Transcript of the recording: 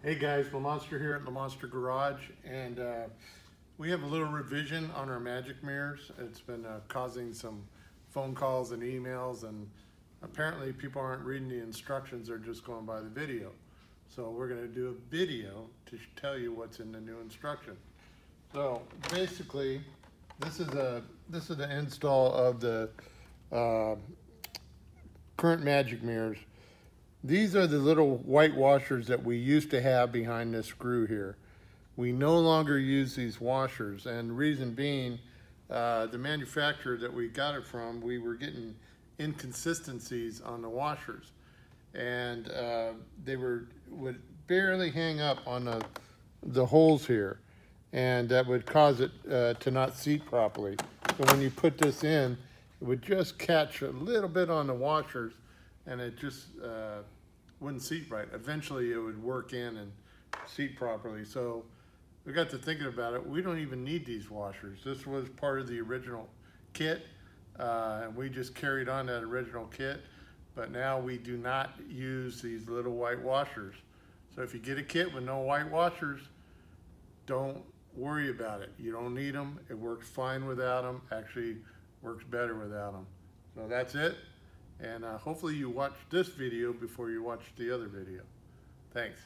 Hey guys, Monster here at the Monster Garage, and we have a little revision on our magic mirrors. It's been causing some phone calls and emails, and apparently people aren't reading the instructions, they're just going by the video. So we're going to do a video to tell you what's in the new instruction. So basically, this is the install of the current magic mirrors. These are the little white washers that we used to have behind this screw here. We no longer use these washers, and the reason being, the manufacturer that we got it from, we were getting inconsistencies on the washers, and they would barely hang up on the holes here, and that would cause it to not seat properly. So when you put this in, it would just catch a little bit on the washers, and it just wouldn't seat right. Eventually it would work in and seat properly. So we got to thinking about it. We don't even need these washers. This was part of the original kit, and we just carried on that original kit, but now we do not use these little white washers. So if you get a kit with no white washers, don't worry about it. You don't need them. It works fine without them. Actually works better without them. So that's it. And hopefully you watch this video before you watch the other video. Thanks.